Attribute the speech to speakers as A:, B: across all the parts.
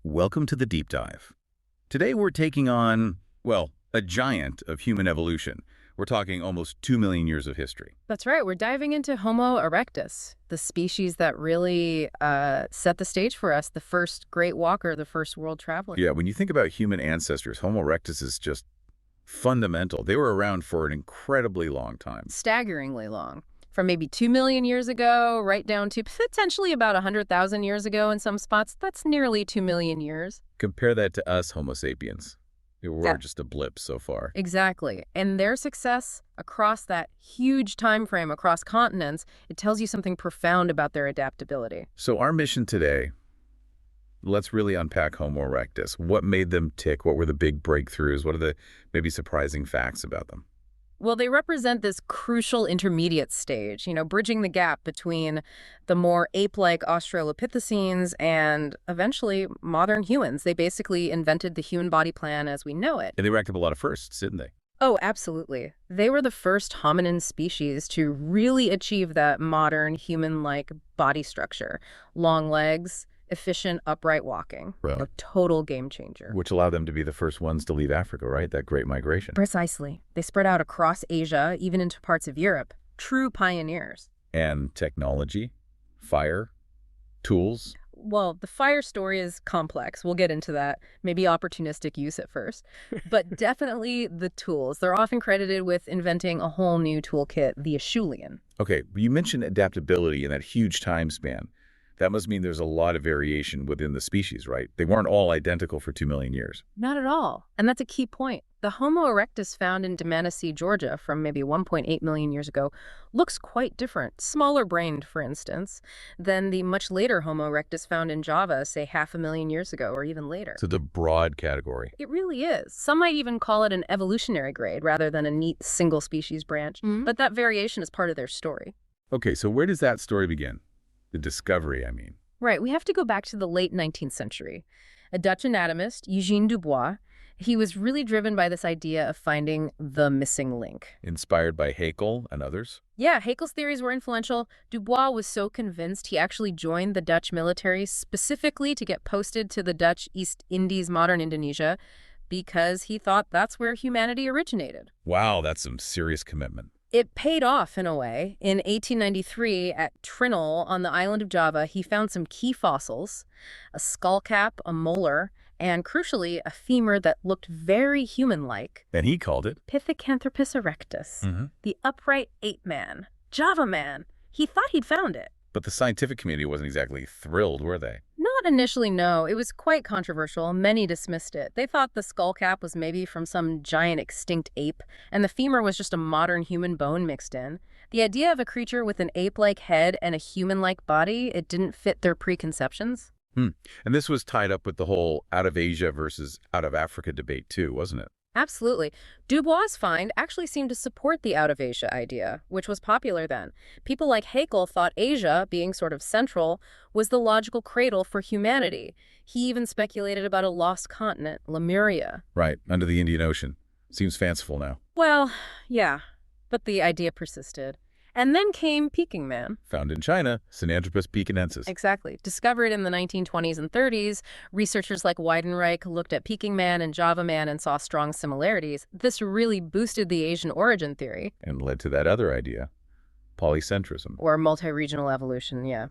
A: Welcome to the deep dive. Today we're taking on, well, a giant of human evolution. We're talking almost 2 million years of history.
B: That's right. We're diving into Homo erectus, the species that really set the stage for us, the first great walker, the first world traveler.
A: Yeah, when you think about human ancestors, Homo erectus is just fundamental. They were around for an incredibly long time.
B: Staggeringly long. From maybe 2 million years ago, right down to potentially about 100,000 years ago in some spots. That's nearly 2 million years.
A: Compare that to us, Homo sapiens. We're
B: Yeah.
A: just a blip so far.
B: Exactly. And their success across that huge time frame, across continents, it tells you something profound about their adaptability.
A: So our mission today, let's really unpack Homo erectus. What made them tick? What were the big breakthroughs? What are the maybe surprising facts about them?
B: Well, they represent this crucial intermediate stage, bridging the gap between the more ape-like Australopithecines and eventually modern humans. They basically invented the human body plan as we know it.
A: And they racked up a lot of firsts, didn't they?
B: Oh, absolutely. They were the first hominin species to really achieve that modern human-like body structure. Long legs, efficient upright walking.
A: Right.
B: A total game changer.
A: Which allowed them to be the first ones to leave Africa, right? That great migration.
B: Precisely. They spread out across Asia, even into parts of Europe. True pioneers.
A: And technology, fire, tools.
B: Well, the fire story is complex. We'll get into that. Maybe opportunistic use at first. But definitely the tools. They're often credited with inventing a whole new toolkit, the Acheulean.
A: Okay, you mentioned adaptability in that huge time span. That must mean there's a lot of variation within the species, right? They weren't all identical for 2 million years.
B: Not at all. And that's a key point. The Homo erectus found in Dmanisi, Georgia, from maybe 1.8 million years ago, looks quite different, smaller-brained, for instance, than the much later Homo erectus found in Java, say 500,000 years ago or even later.
A: So the broad category.
B: It really is. Some might even call it an evolutionary grade rather than a neat single-species branch. But that variation is part of their story.
A: Okay, so where does that story begin? The discovery, I mean.
B: Right. We have to go back to the late 19th century. A Dutch anatomist, Eugène Dubois, he was really driven by this idea of finding the missing link.
A: Inspired by Haeckel and others?
B: Yeah, Haeckel's theories were influential. Dubois was so convinced he actually joined the Dutch military specifically to get posted to the Dutch East Indies, modern Indonesia, because he thought that's where humanity originated.
A: Wow, that's some serious commitment.
B: It paid off in a way. In 1893, at Trinil on the island of Java, he found some key fossils, a skull cap, a molar, and crucially, a femur that looked very human-like.
A: And he called it
B: Pithecanthropus erectus, the upright ape man, Java man. He thought he'd found it.
A: But the scientific community wasn't exactly thrilled, were they?
B: Not initially, no. It was quite controversial. Many dismissed it. They thought the skull cap was maybe from some giant extinct ape, and the femur was just a modern human bone mixed in. The idea of a creature with an ape-like head and a human-like body, it didn't fit their preconceptions.
A: And this was tied up with the whole out of Asia versus out of Africa debate too, wasn't it?
B: Absolutely. Dubois' find actually seemed to support the out-of-Asia idea, which was popular then. People like Haeckel thought Asia, being sort of central, was the logical cradle for humanity. He even speculated about a lost continent, Lemuria.
A: Right, under the Indian Ocean. Seems fanciful now.
B: Well, yeah, but the idea persisted. And then came Peking Man.
A: Found in China, Sinanthropus pekinensis.
B: Exactly. Discovered in the 1920s and 30s, researchers like Weidenreich looked at Peking Man and Java Man and saw strong similarities. This really boosted the Asian origin theory.
A: And led to that other idea, polycentrism.
B: Or multi-regional evolution, yeah.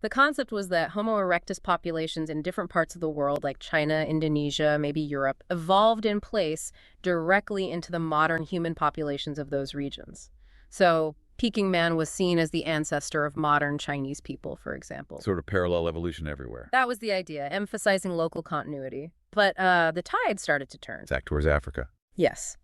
B: The concept was that Homo erectus populations in different parts of the world, like China, Indonesia, maybe Europe, evolved in place directly into the modern human populations of those regions. So Peking Man was seen as the ancestor of modern Chinese people, for example.
A: Sort of parallel evolution everywhere.
B: That was the idea, emphasizing local continuity. But the tide started to turn.
A: Back towards Africa.
B: Yes.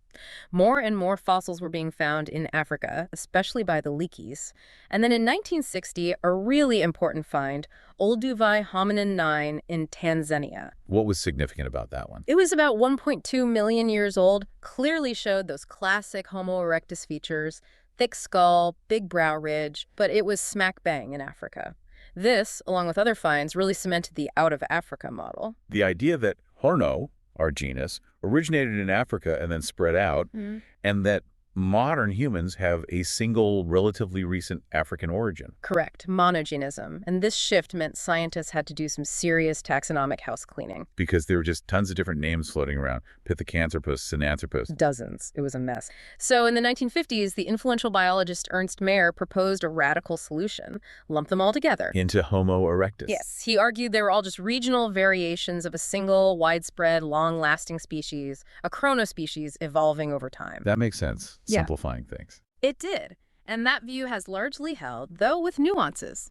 B: More and more fossils were being found in Africa, especially by the Leakeys. And then in 1960, a really important find, Olduvai hominin 9 in Tanzania.
A: What was significant about that one?
B: It was about 1.2 million years old, clearly showed those classic Homo erectus features, thick skull, big brow ridge, but it was smack bang in Africa. This, along with other finds, really cemented the out-of-Africa model.
A: The idea that Horno, our genus, originated in Africa and then spread out, and that modern humans have a single, relatively recent African origin.
B: Correct, monogenism. And this shift meant scientists had to do some serious taxonomic house cleaning.
A: Because there were just tons of different names floating around. Pithecanthropus, Sinanthropus.
B: Dozens. It was a mess. So in the 1950s, the influential biologist Ernst Mayr proposed a radical solution: lump them all together.
A: Into Homo erectus.
B: Yes, he argued they were all just regional variations of a single, widespread, long-lasting species, a chronospecies evolving over time.
A: That makes sense,
B: Yeah.
A: simplifying things.
B: It did, and that view has largely held, though with nuances.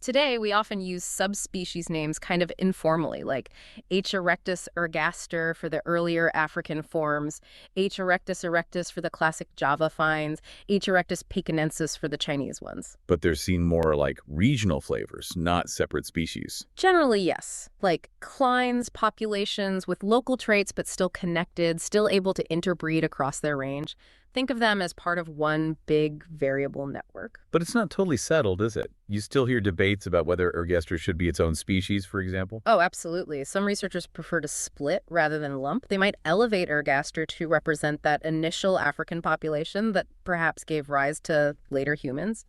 B: Today, we often use subspecies names kind of informally, like H. erectus ergaster for the earlier African forms, H. erectus erectus for the classic Java finds, H. erectus pekinensis for the Chinese ones.
A: But they're seen more like regional flavors, not separate species.
B: Generally, yes. Like Klein's populations with local traits but still connected, still able to interbreed across their range. Think of them as part of one big variable network.
A: But it's not totally settled, is it? You still hear debates about whether ergaster should be its own species, for example?
B: Oh, absolutely. Some researchers prefer to split rather than lump. They might elevate ergaster to represent that initial African population that perhaps gave rise to later humans.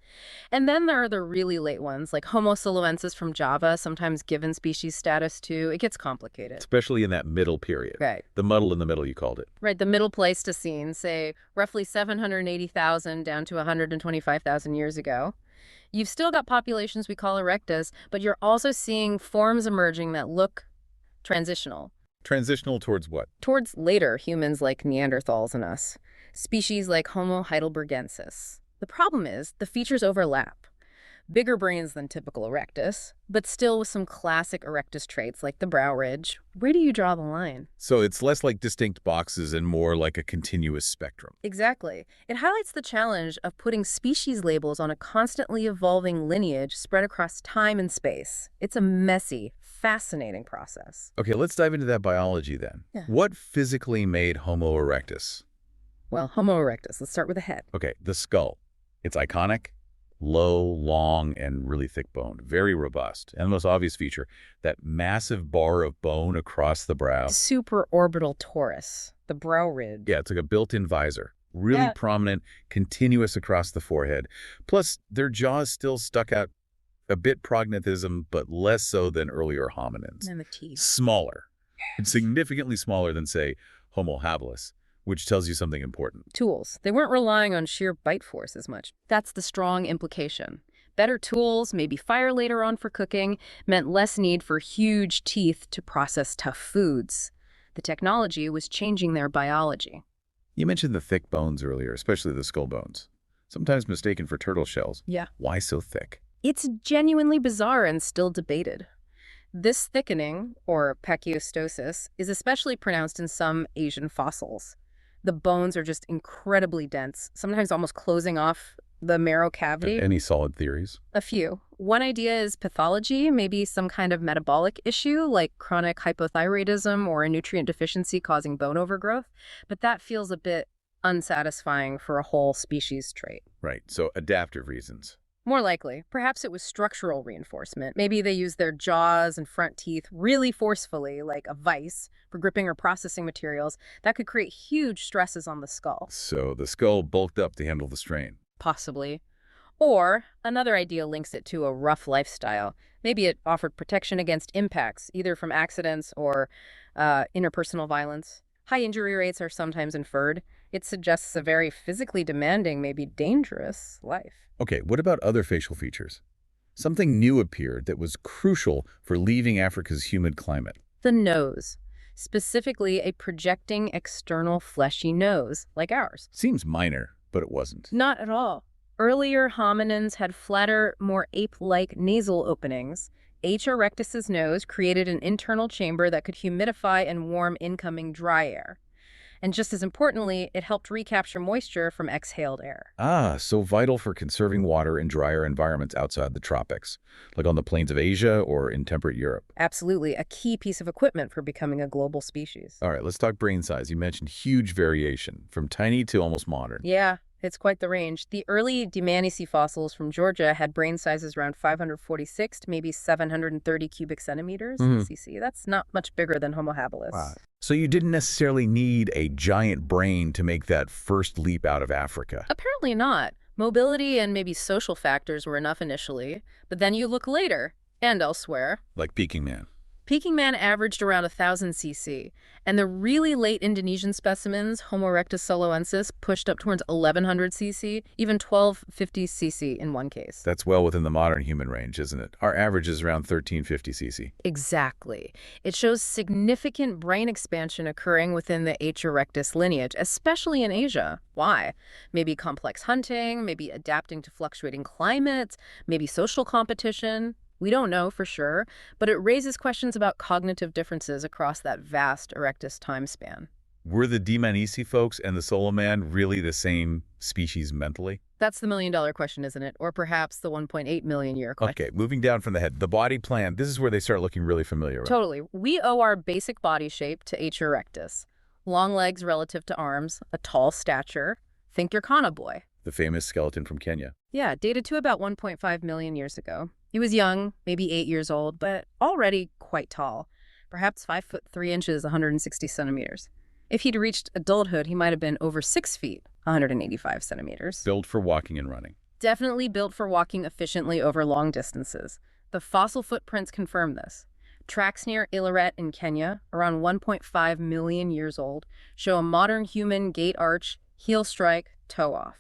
B: And then there are the really late ones, like Homo soloensis from Java, sometimes given species status too. It gets complicated.
A: Especially in that middle period.
B: Right.
A: The muddle in the middle, you called it.
B: Right, the middle Pleistocene, say roughly 780,000 down to 125,000 years ago. You've still got populations we call erectus, but you're also seeing forms emerging that look transitional.
A: Transitional towards what?
B: Towards later humans like Neanderthals and us, species like Homo heidelbergensis. The problem is the features overlap. Bigger brains than typical erectus, but still with some classic erectus traits like the brow ridge. Where do you draw the line?
A: So it's less like distinct boxes and more like a continuous spectrum.
B: Exactly. It highlights the challenge of putting species labels on a constantly evolving lineage spread across time and space. It's a messy, fascinating process.
A: Okay, let's dive into that biology then.
B: Yeah.
A: What physically made Homo erectus?
B: Well, Homo erectus, let's start with the head.
A: Okay, the skull. It's iconic. Low, long, and really thick bone. Very robust. And the most obvious feature, that massive bar of bone across the brow.
B: Supraorbital torus, the brow ridge.
A: Yeah, it's like a built-in visor. Really prominent, continuous across the forehead. Plus, their jaws still stuck out a bit prognathism, but less so than earlier hominins.
B: And the teeth.
A: Smaller. It's significantly smaller than, say, Homo habilis, which tells you something important.
B: Tools. They weren't relying on sheer bite force as much. That's the strong implication. Better tools, maybe fire later on for cooking, meant less need for huge teeth to process tough foods. The technology was changing their biology.
A: You mentioned the thick bones earlier, especially the skull bones. Sometimes mistaken for turtle shells.
B: Yeah.
A: Why so thick?
B: It's genuinely bizarre and still debated. This thickening, or pachyostosis, is especially pronounced in some Asian fossils. The bones are just incredibly dense, sometimes almost closing off the marrow cavity.
A: Any solid theories?
B: A few. One idea is pathology, maybe some kind of metabolic issue like chronic hypothyroidism or a nutrient deficiency causing bone overgrowth, but that feels a bit unsatisfying for a whole species trait.
A: Right, so adaptive reasons.
B: More likely, perhaps it was structural reinforcement. Maybe they used their jaws and front teeth really forcefully, like a vise, for gripping or processing materials. That could create huge stresses on the skull.
A: So the skull bulked up to handle the strain.
B: Possibly. Or another idea links it to a rough lifestyle. Maybe it offered protection against impacts, either from accidents or interpersonal violence. High injury rates are sometimes inferred. It suggests a very physically demanding, maybe dangerous life.
A: Okay, what about other facial features? Something new appeared that was crucial for leaving Africa's humid climate.
B: The nose. Specifically, a projecting external fleshy nose, like ours.
A: Seems minor, but it wasn't.
B: Not at all. Earlier hominins had flatter, more ape-like nasal openings. H. erectus's nose created an internal chamber that could humidify and warm incoming dry air. And just as importantly, it helped recapture moisture from exhaled air.
A: Ah, so vital for conserving water in drier environments outside the tropics, like on the plains of Asia or in temperate Europe.
B: Absolutely, a key piece of equipment for becoming a global species.
A: All right, let's talk brain size. You mentioned huge variation, from tiny to almost modern.
B: Yeah, It's quite the range. The early Dmanisi fossils from Georgia had brain sizes around 546 to maybe 730 cubic centimeters, cc. That's not much bigger than Homo habilis.
A: Wow. So you didn't necessarily need a giant brain to make that first leap out of Africa.
B: Apparently not. Mobility and maybe social factors were enough initially, but then you look later, and elsewhere.
A: Like Peking Man.
B: Peking Man averaged around 1,000 cc, and the really late Indonesian specimens, Homo erectus soloensis, pushed up towards 1,100 cc, even 1,250 cc in one case.
A: That's well within the modern human range, isn't it? Our average is around 1,350 cc.
B: Exactly. It shows significant brain expansion occurring within the H. erectus lineage, especially in Asia. Why? Maybe complex hunting, maybe adapting to fluctuating climates, maybe social competition. We don't know for sure, but it raises questions about cognitive differences across that vast erectus time span.
A: Were the Dmanisi folks and the Solo Man really the same species mentally?
B: That's the million-dollar question, isn't it? Or perhaps the 1.8 million year question.
A: Okay, moving down from the head, the body plan, this is where they start looking really familiar. Right?
B: Totally. We owe our basic body shape to H. erectus. Long legs relative to arms, a tall stature. Think your Kana boy.
A: The famous skeleton from Kenya.
B: Yeah, dated to about 1.5 million years ago. He was young, maybe 8 years old, but already quite tall. Perhaps 5'3", 160 centimeters. If he'd reached adulthood, he might have been over 6 feet, 185 centimeters.
A: Built for walking and running.
B: Definitely built for walking efficiently over long distances. The fossil footprints confirm this. Tracks near Ileret in Kenya, around 1.5 million years old, show a modern human gait arch, heel strike, toe off.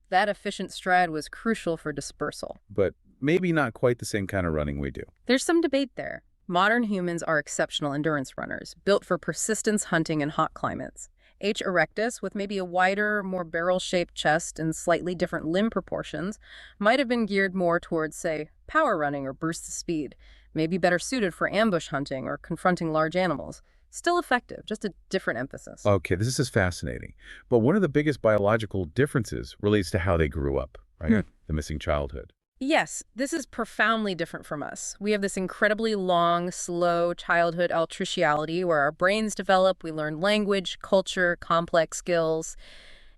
B: That efficient stride was crucial for dispersal.
A: But maybe not quite the same kind of running we do.
B: There's some debate there. Modern humans are exceptional endurance runners, built for persistence hunting in hot climates. H. erectus, with maybe a wider, more barrel-shaped chest and slightly different limb proportions, might have been geared more towards, say, power running or burst of speed, maybe better suited for ambush hunting or confronting large animals. Still effective, just a different emphasis.
A: Okay, this is fascinating. But one of the biggest biological differences relates to how they grew up, right? The missing childhood.
B: Yes, this is profoundly different from us. We have this incredibly long, slow childhood altriciality where our brains develop, we learn language, culture, complex skills.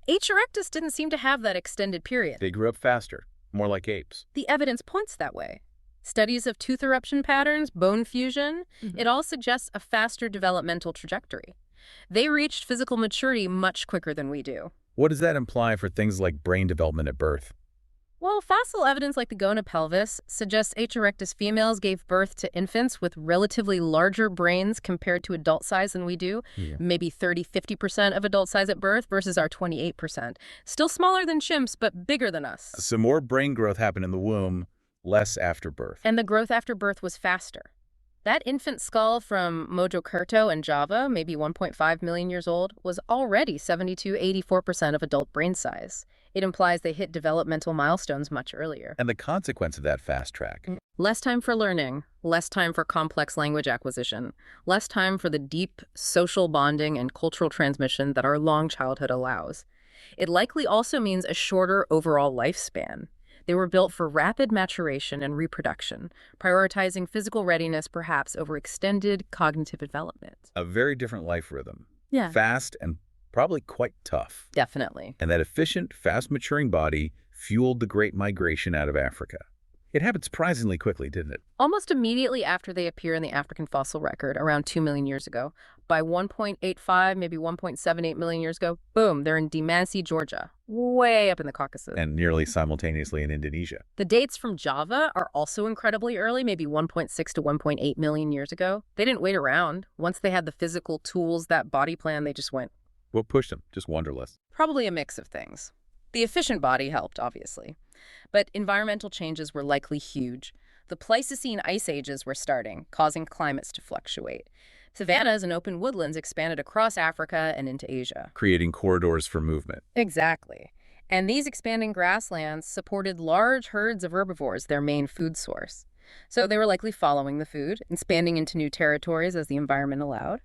B: H. erectus didn't seem to have that extended period.
A: They grew up faster, more like apes.
B: The evidence points that way. Studies of tooth eruption patterns, bone fusion, it all suggests a faster developmental trajectory. They reached physical maturity much quicker than we do.
A: What does that imply for things like brain development at birth?
B: Well, fossil evidence like the gona pelvis suggests H. erectus females gave birth to infants with relatively larger brains compared to adult size than we do, maybe 30–50% of adult size at birth versus our 28%. Still smaller than chimps, but bigger than us.
A: So more brain growth happened in the womb, less after birth.
B: And the growth after birth was faster. That infant skull from Mojokerto in Java, maybe 1.5 million years old, was already 72–84% of adult brain size. It implies they hit developmental milestones much earlier.
A: And the consequence of that fast track?
B: Less time for learning, less time for complex language acquisition, less time for the deep social bonding and cultural transmission that our long childhood allows. It likely also means a shorter overall lifespan. They were built for rapid maturation and reproduction, prioritizing physical readiness perhaps over extended cognitive development.
A: A very different life rhythm.
B: Yeah.
A: Fast and probably quite tough.
B: Definitely.
A: And that efficient, fast-maturing body fueled the Great Migration out of Africa. It happened surprisingly quickly, didn't it?
B: Almost immediately after they appear in the African fossil record, around 2 million years ago. By 1.85, maybe 1.78 million years ago, boom, they're in Dmanisi, Georgia, way up in the Caucasus.
A: And nearly simultaneously in Indonesia.
B: The dates from Java are also incredibly early, maybe 1.6 to 1.8 million years ago. They didn't wait around. Once they had the physical tools, that body plan, they just went.
A: What pushed them? Just wanderlust.
B: Probably a mix of things. The efficient body helped, obviously. But environmental changes were likely huge. The Pleistocene ice ages were starting, causing climates to fluctuate. Savannas and open woodlands expanded across Africa and into Asia.
A: Creating corridors for movement.
B: Exactly. And these expanding grasslands supported large herds of herbivores, their main food source. So they were likely following the food, expanding into new territories as the environment allowed.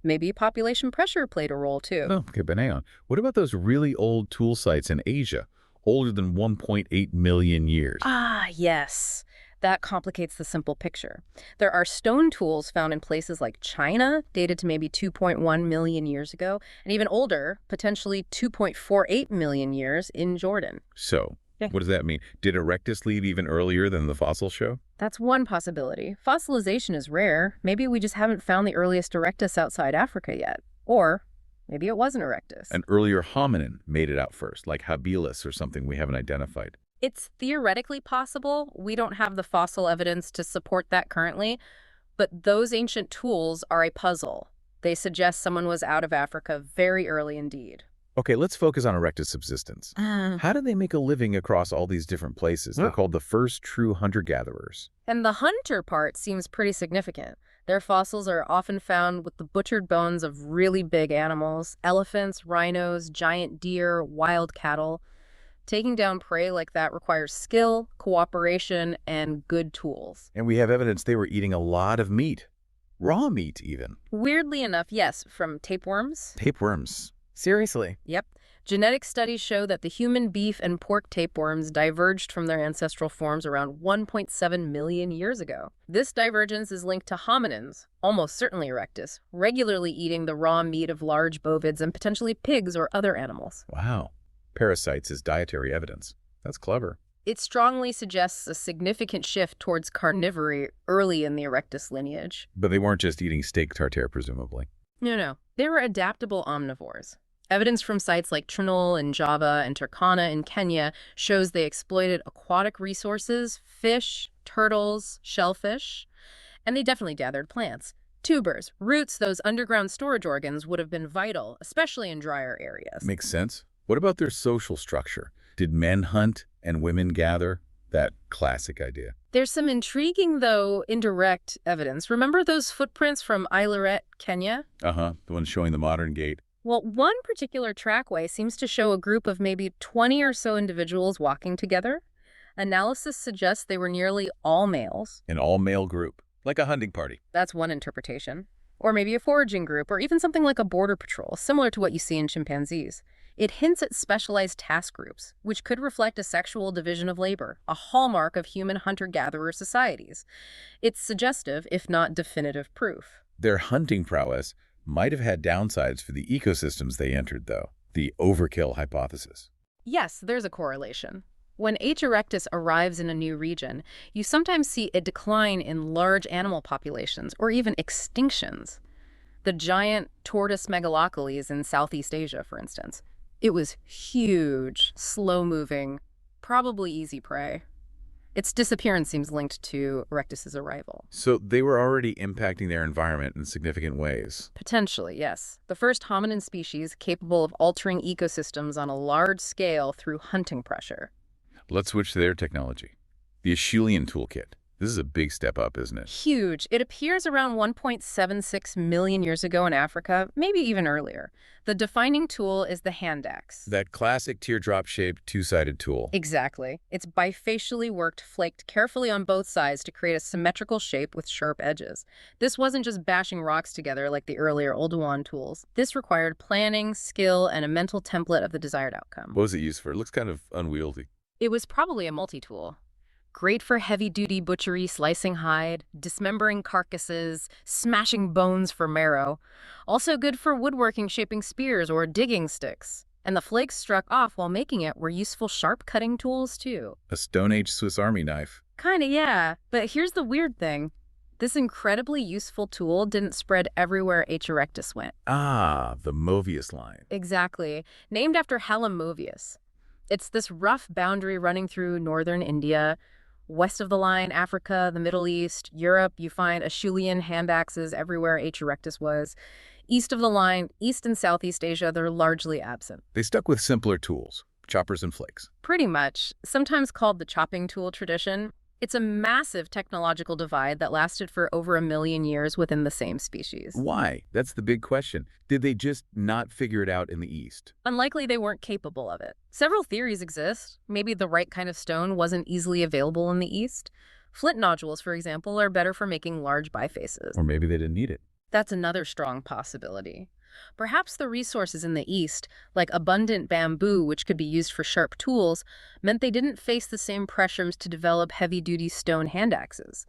B: Maybe population pressure played a role, too.
A: Oh, okay, but hang on. What about those really old tool sites in Asia, older than 1.8 million years?
B: Ah, yes. That complicates the simple picture. There are stone tools found in places like China, dated to maybe 2.1 million years ago, and even older, potentially 2.48 million years in Jordan.
A: So,
B: Yeah.
A: what does that mean? Did Erectus leave even earlier than the fossils show?
B: That's one possibility. Fossilization is rare. Maybe we just haven't found the earliest Erectus outside Africa yet. Or maybe it wasn't Erectus.
A: An earlier hominin made it out first, like habilis or something we haven't identified.
B: It's theoretically possible. We don't have the fossil evidence to support that currently, but those ancient tools are a puzzle. They suggest someone was out of Africa very early indeed.
A: Okay, let's focus on Erectus' subsistence. How do they make a living across all these different places? They're called the first true hunter-gatherers.
B: And the hunter part seems pretty significant. Their fossils are often found with the butchered bones of really big animals, elephants, rhinos, giant deer, wild cattle. Taking down prey like that requires skill, cooperation, and good tools.
A: And we have evidence they were eating a lot of meat. Raw meat, even.
B: Weirdly enough, yes, from tapeworms.
A: Tapeworms. Seriously?
B: Yep. Genetic studies show that the human beef and pork tapeworms diverged from their ancestral forms around 1.7 million years ago. This divergence is linked to hominins, almost certainly Erectus, regularly eating the raw meat of large bovids and potentially pigs or other animals.
A: Wow. Parasites as dietary evidence. That's clever.
B: It strongly suggests a significant shift towards carnivory early in the Erectus lineage.
A: But they weren't just eating steak tartare, presumably.
B: No. They were adaptable omnivores. Evidence from sites like Trinul in Java and Turkana in Kenya shows they exploited aquatic resources, fish, turtles, shellfish, and they definitely gathered plants. Tubers, roots, those underground storage organs would have been vital, especially in drier areas.
A: Makes sense. What about their social structure? Did men hunt and women gather? That classic idea.
B: There's some intriguing, though, indirect evidence. Remember those footprints from Ileret, Kenya?
A: The one showing the modern gate.
B: Well, one particular trackway seems to show a group of maybe 20 or so individuals walking together. Analysis suggests they were nearly all males.
A: An all-male group, like a hunting party.
B: That's one interpretation. Or maybe a foraging group, or even something like a border patrol, similar to what you see in chimpanzees. It hints at specialized task groups, which could reflect a sexual division of labor, a hallmark of human hunter-gatherer societies. It's suggestive, if not definitive proof.
A: Their hunting prowess might have had downsides for the ecosystems they entered, though. The overkill hypothesis.
B: Yes, there's a correlation. When H. erectus arrives in a new region, you sometimes see a decline in large animal populations, or even extinctions. The giant tortoise megaloceles in Southeast Asia, for instance. It was huge, slow-moving, probably easy prey. Its disappearance seems linked to Erectus's arrival.
A: So they were already impacting their environment in significant ways.
B: Potentially, yes. The first hominin species capable of altering ecosystems on a large scale through hunting pressure.
A: Let's switch to their technology. The Acheulean toolkit. This is a big step up, isn't it?
B: Huge. It appears around 1.76 million years ago in Africa, maybe even earlier. The defining tool is the hand axe.
A: That classic teardrop-shaped two-sided tool.
B: Exactly. It's bifacially worked, flaked carefully on both sides to create a symmetrical shape with sharp edges. This wasn't just bashing rocks together like the earlier Oldowan tools. This required planning, skill, and a mental template of the desired outcome.
A: What was it used for? It looks kind of unwieldy.
B: It was probably a multi-tool. Great for heavy-duty butchery, slicing hide, dismembering carcasses, smashing bones for marrow. Also good for woodworking, shaping spears, or digging sticks. And the flakes struck off while making it were useful sharp-cutting tools, too.
A: A Stone Age Swiss Army knife.
B: Kinda, yeah. But here's the weird thing. This incredibly useful tool didn't spread everywhere H. erectus went.
A: Ah, the Movius line.
B: Exactly. Named after Hallam Movius. It's this rough boundary running through northern India. West of the line, Africa, the Middle East, Europe, you find Acheulean hand axes everywhere H. erectus was. East of the line, East and Southeast Asia, they're largely absent.
A: They stuck with simpler tools, choppers and flakes.
B: Pretty much, sometimes called the chopping tool tradition. It's a massive technological divide that lasted for over 1 million years within the same species.
A: Why? That's the big question. Did they just not figure it out in the East?
B: Unlikely they weren't capable of it. Several theories exist. Maybe the right kind of stone wasn't easily available in the East. Flint nodules, for example, are better for making large bifaces.
A: Or maybe they didn't need it.
B: That's another strong possibility. Perhaps the resources in the East, like abundant bamboo, which could be used for sharp tools, meant they didn't face the same pressures to develop heavy-duty stone hand axes.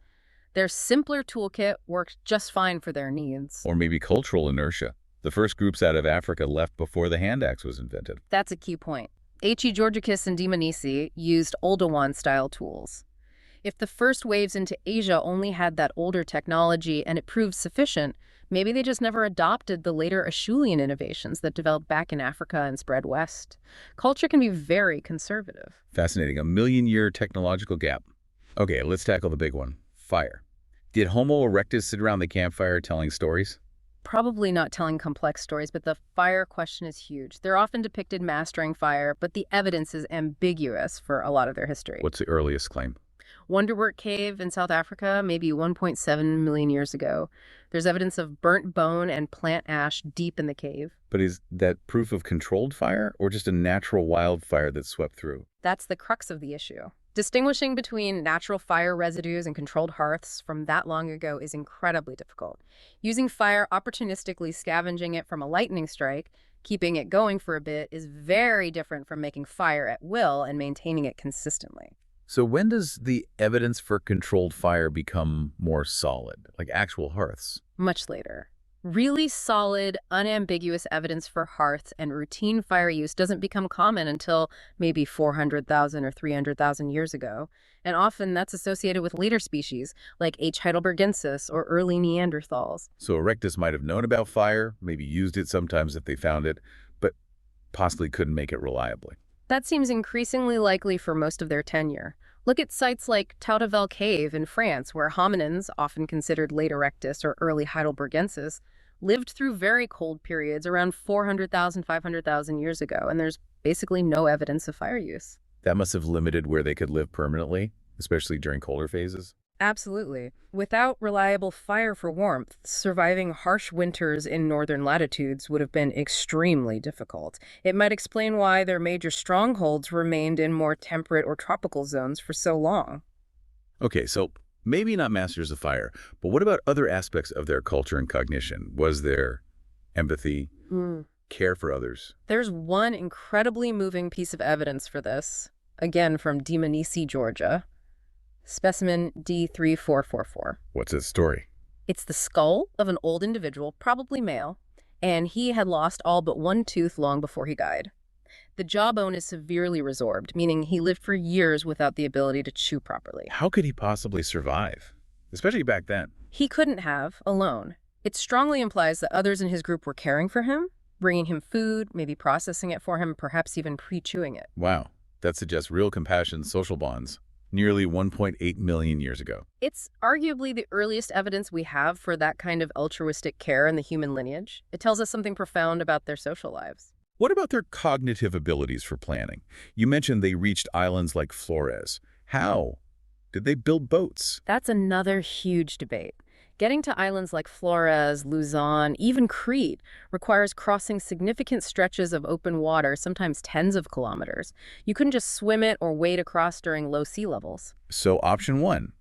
B: Their simpler toolkit worked just fine for their needs.
A: Or maybe cultural inertia. The first groups out of Africa left before the hand axe was invented.
B: That's a key point. H.E. Georgicus and Dmanisi used Oldowan-style tools. If the first waves into Asia only had that older technology and it proved sufficient, maybe they just never adopted the later Acheulean innovations that developed back in Africa and spread west. Culture can be very conservative.
A: Fascinating. A million-year technological gap. Okay, let's tackle the big one. Fire. Did Homo erectus sit around the campfire telling stories?
B: Probably not telling complex stories, but the fire question is huge. They're often depicted mastering fire, but the evidence is ambiguous for a lot of their history.
A: What's the earliest claim?
B: Wonderwork Cave in South Africa, maybe 1.7 million years ago. There's evidence of burnt bone and plant ash deep in the cave.
A: But is that proof of controlled fire or just a natural wildfire that swept through?
B: That's the crux of the issue. Distinguishing between natural fire residues and controlled hearths from that long ago is incredibly difficult. Using fire opportunistically scavenging it from a lightning strike, keeping it going for a bit, is very different from making fire at will and maintaining it consistently.
A: So when does the evidence for controlled fire become more solid, like actual hearths?
B: Much later. Really solid, unambiguous evidence for hearths and routine fire use doesn't become common until maybe 400,000 or 300,000 years ago. And often that's associated with later species, like H. heidelbergensis or early Neanderthals.
A: So Erectus might have known about fire, maybe used it sometimes if they found it, but possibly couldn't make it reliably.
B: That seems increasingly likely for most of their tenure. Look at sites like Tautavel Cave in France, where hominins, often considered late Erectus or early heidelbergensis, lived through very cold periods around 400,000, 500,000 years ago, and there's basically no evidence of fire use.
A: That must have limited where they could live permanently, especially during colder phases.
B: Absolutely. Without reliable fire for warmth, surviving harsh winters in northern latitudes would have been extremely difficult. It might explain why their major strongholds remained in more temperate or tropical zones for so long.
A: Okay, so maybe not masters of fire, but what about other aspects of their culture and cognition? Was there empathy, care for others?
B: There's one incredibly moving piece of evidence for this, again from Dmanisi, Georgia. Specimen D3444.
A: What's its story?
B: It's the skull of an old individual, probably male, and he had lost all but one tooth long before he died. The jawbone is severely resorbed, meaning he lived for years without the ability to chew properly.
A: How could he possibly survive, especially back then?
B: He couldn't have, alone. It strongly implies that others in his group were caring for him, bringing him food, maybe processing it for him, perhaps even pre-chewing it.
A: Wow, that suggests real compassion, social bonds. Nearly 1.8 million years ago.
B: It's arguably the earliest evidence we have for that kind of altruistic care in the human lineage. It tells us something profound about their social lives.
A: What about their cognitive abilities for planning? You mentioned they reached islands like Flores. How? Did they build boats?
B: That's another huge debate. Getting to islands like Flores, Luzon, even Crete requires crossing significant stretches of open water, sometimes tens of kilometers. You couldn't just swim it or wade across during low sea levels.
A: So option one,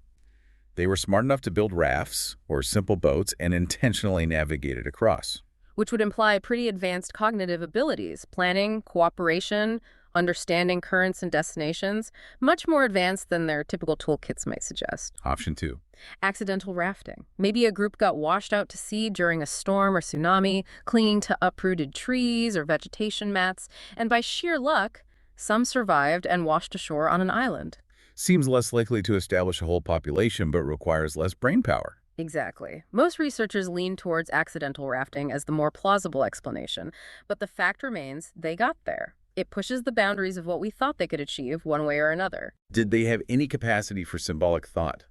A: they were smart enough to build rafts or simple boats and intentionally navigated across.
B: Which would imply pretty advanced cognitive abilities, planning, cooperation, understanding currents and destinations, much more advanced than their typical toolkits might suggest.
A: Option two.
B: Accidental rafting. Maybe a group got washed out to sea during a storm or tsunami, clinging to uprooted trees or vegetation mats, and by sheer luck, some survived and washed ashore on an island.
A: Seems less likely to establish a whole population, but requires less brainpower.
B: Exactly. Most researchers lean towards accidental rafting as the more plausible explanation, but the fact remains they got there. It pushes the boundaries of what we thought they could achieve one way or another.
A: Did they have any capacity for symbolic thought?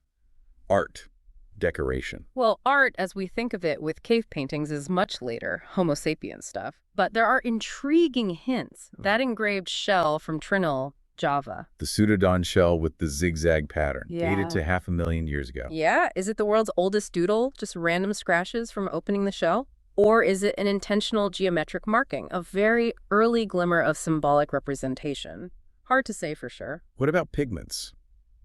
A: Art? Decoration?
B: Well, art, as we think of it with cave paintings, is much later, Homo sapiens stuff. But there are intriguing hints. That engraved shell from Trinil, Java.
A: The Pseudodon shell with the zigzag pattern,
B: Yeah.
A: dated to 500,000 years ago.
B: Yeah? Is it the world's oldest doodle, just random scratches from opening the shell? Or is it an intentional geometric marking, a very early glimmer of symbolic representation? Hard to say for sure.
A: What about pigments?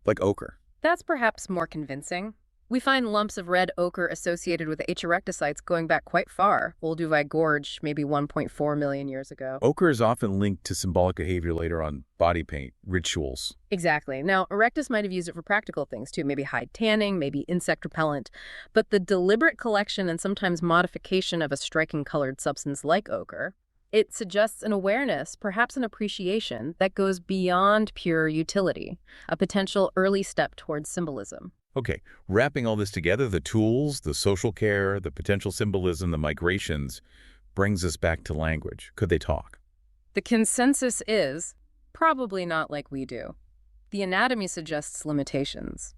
A: Like ochre?
B: That's perhaps more convincing. We find lumps of red ochre associated with H. erectus sites going back quite far, Olduvai Gorge, maybe 1.4 million years ago.
A: Ochre is often linked to symbolic behavior later on body paint, rituals.
B: Exactly. Now, Erectus might have used it for practical things too, maybe hide tanning, maybe insect repellent. But the deliberate collection and sometimes modification of a striking colored substance like ochre, it suggests an awareness, perhaps an appreciation, that goes beyond pure utility, a potential early step towards symbolism.
A: Okay, wrapping all this together, the tools, the social care, the potential symbolism, the migrations, brings us back to language. Could they talk?
B: The consensus is probably not like we do. The anatomy suggests limitations.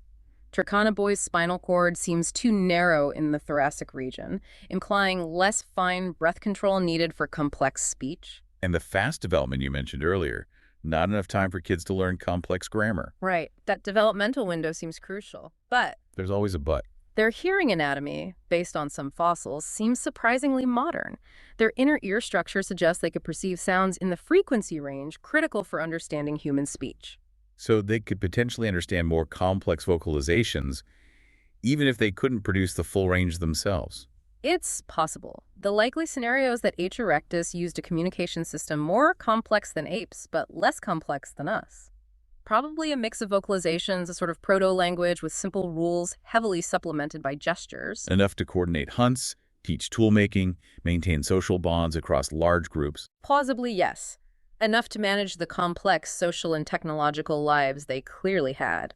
B: Trichinoboy's spinal cord seems too narrow in the thoracic region, implying less fine breath control needed for complex speech.
A: And the fast development you mentioned earlier, not enough time for kids to learn complex grammar.
B: Right. That developmental window seems crucial. But
A: There's always a but.
B: their hearing anatomy, based on some fossils, seems surprisingly modern. Their inner ear structure suggests they could perceive sounds in the frequency range critical for understanding human speech.
A: So they could potentially understand more complex vocalizations, even if they couldn't produce the full range themselves.
B: It's possible. The likely scenario is that H. erectus used a communication system more complex than apes, but less complex than us. Probably a mix of vocalizations, a sort of proto-language with simple rules, heavily supplemented by gestures.
A: Enough to coordinate hunts, teach tool-making, maintain social bonds across large groups.
B: Plausibly, yes. Enough to manage the complex social and technological lives they clearly had.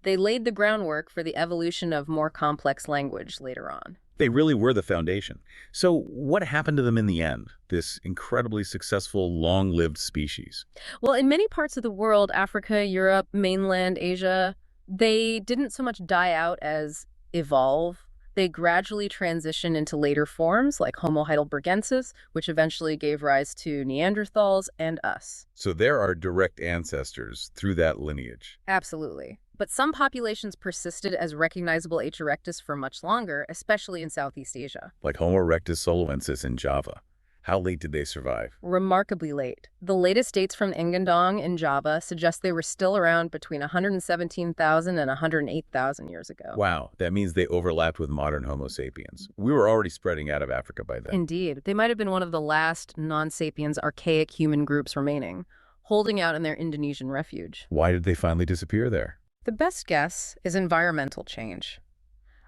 B: They laid the groundwork for the evolution of more complex language later on.
A: They really were the foundation. So what happened to them in the end, this incredibly successful, long-lived species?
B: Well, in many parts of the world, Africa, Europe, mainland Asia, they didn't so much die out as evolve. They gradually transitioned into later forms like Homo heidelbergensis, which eventually gave rise to Neanderthals and us.
A: So there are direct ancestors through that lineage.
B: Absolutely. But some populations persisted as recognizable H. erectus for much longer, especially in Southeast Asia.
A: Like Homo erectus soloensis in Java. How late did they survive?
B: Remarkably late. The latest dates from Ngandong in Java suggest they were still around between 117,000 and 108,000 years ago.
A: Wow, that means they overlapped with modern Homo sapiens. We were already spreading out of Africa by then.
B: Indeed. They might have been one of the last non-sapiens archaic human groups remaining, holding out in their Indonesian refuge.
A: Why did they finally disappear there?
B: The best guess is environmental change.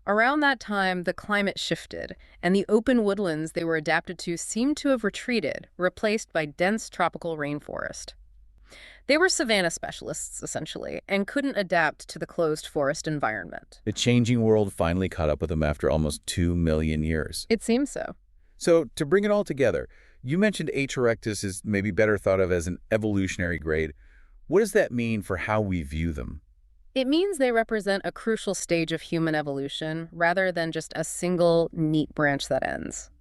B: Around that time, the climate shifted, and the open woodlands they were adapted to seemed to have retreated, replaced by dense tropical rainforest. They were savanna specialists, essentially, and couldn't adapt to the closed forest environment.
A: The changing world finally caught up with them after almost 2 million years.
B: It seems so.
A: So, to bring it all together, you mentioned H. erectus is maybe better thought of as an evolutionary grade. What does that mean for how we view them?
B: It means they represent a crucial stage of human evolution, rather than just a single, neat branch that ends.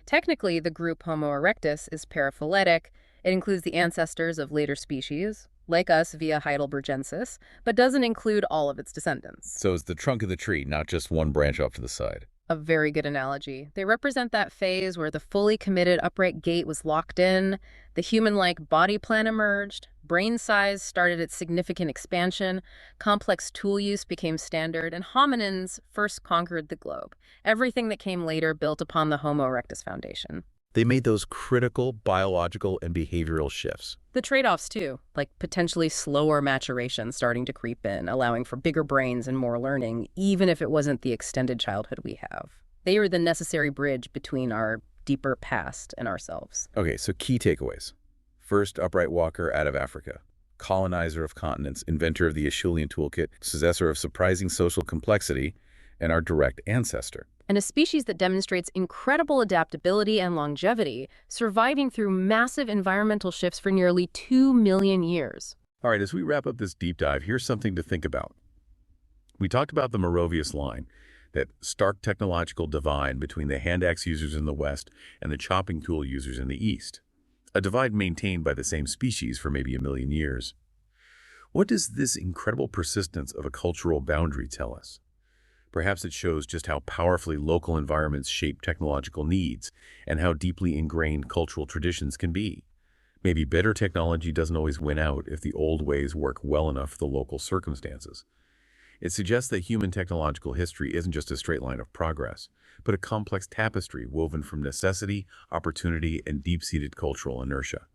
B: Technically, the group Homo erectus is paraphyletic. It includes the ancestors of later species, like us via heidelbergensis, but doesn't include all of its descendants.
A: So it's the trunk of the tree, not just one branch off to the side.
B: A very good analogy. They represent that phase where the fully committed upright gait was locked in, the human-like body plan emerged, brain size started its significant expansion, complex tool use became standard, and hominins first conquered the globe. Everything that came later built upon the Homo erectus foundation.
A: They made those critical biological and behavioral shifts.
B: The trade-offs, too, like potentially slower maturation starting to creep in, allowing for bigger brains and more learning, even if it wasn't the extended childhood we have. They were the necessary bridge between our deeper past and ourselves.
A: Okay, so key takeaways. First upright walker out of Africa. Colonizer of continents, inventor of the Acheulean toolkit, possessor of surprising social complexity, and our direct ancestor.
B: And a species that demonstrates incredible adaptability and longevity, surviving through massive environmental shifts for nearly 2 million years.
A: All right, as we wrap up this deep dive, here's something to think about. We talked about the Moravius line, that stark technological divide between the hand axe users in the West and the chopping tool users in the East. A divide maintained by the same species for maybe 1 million years. What does this incredible persistence of a cultural boundary tell us? Perhaps it shows just how powerfully local environments shape technological needs and how deeply ingrained cultural traditions can be. Maybe better technology doesn't always win out if the old ways work well enough for the local circumstances. It suggests that human technological history isn't just a straight line of progress, but a complex tapestry woven from necessity, opportunity, and deep-seated cultural inertia.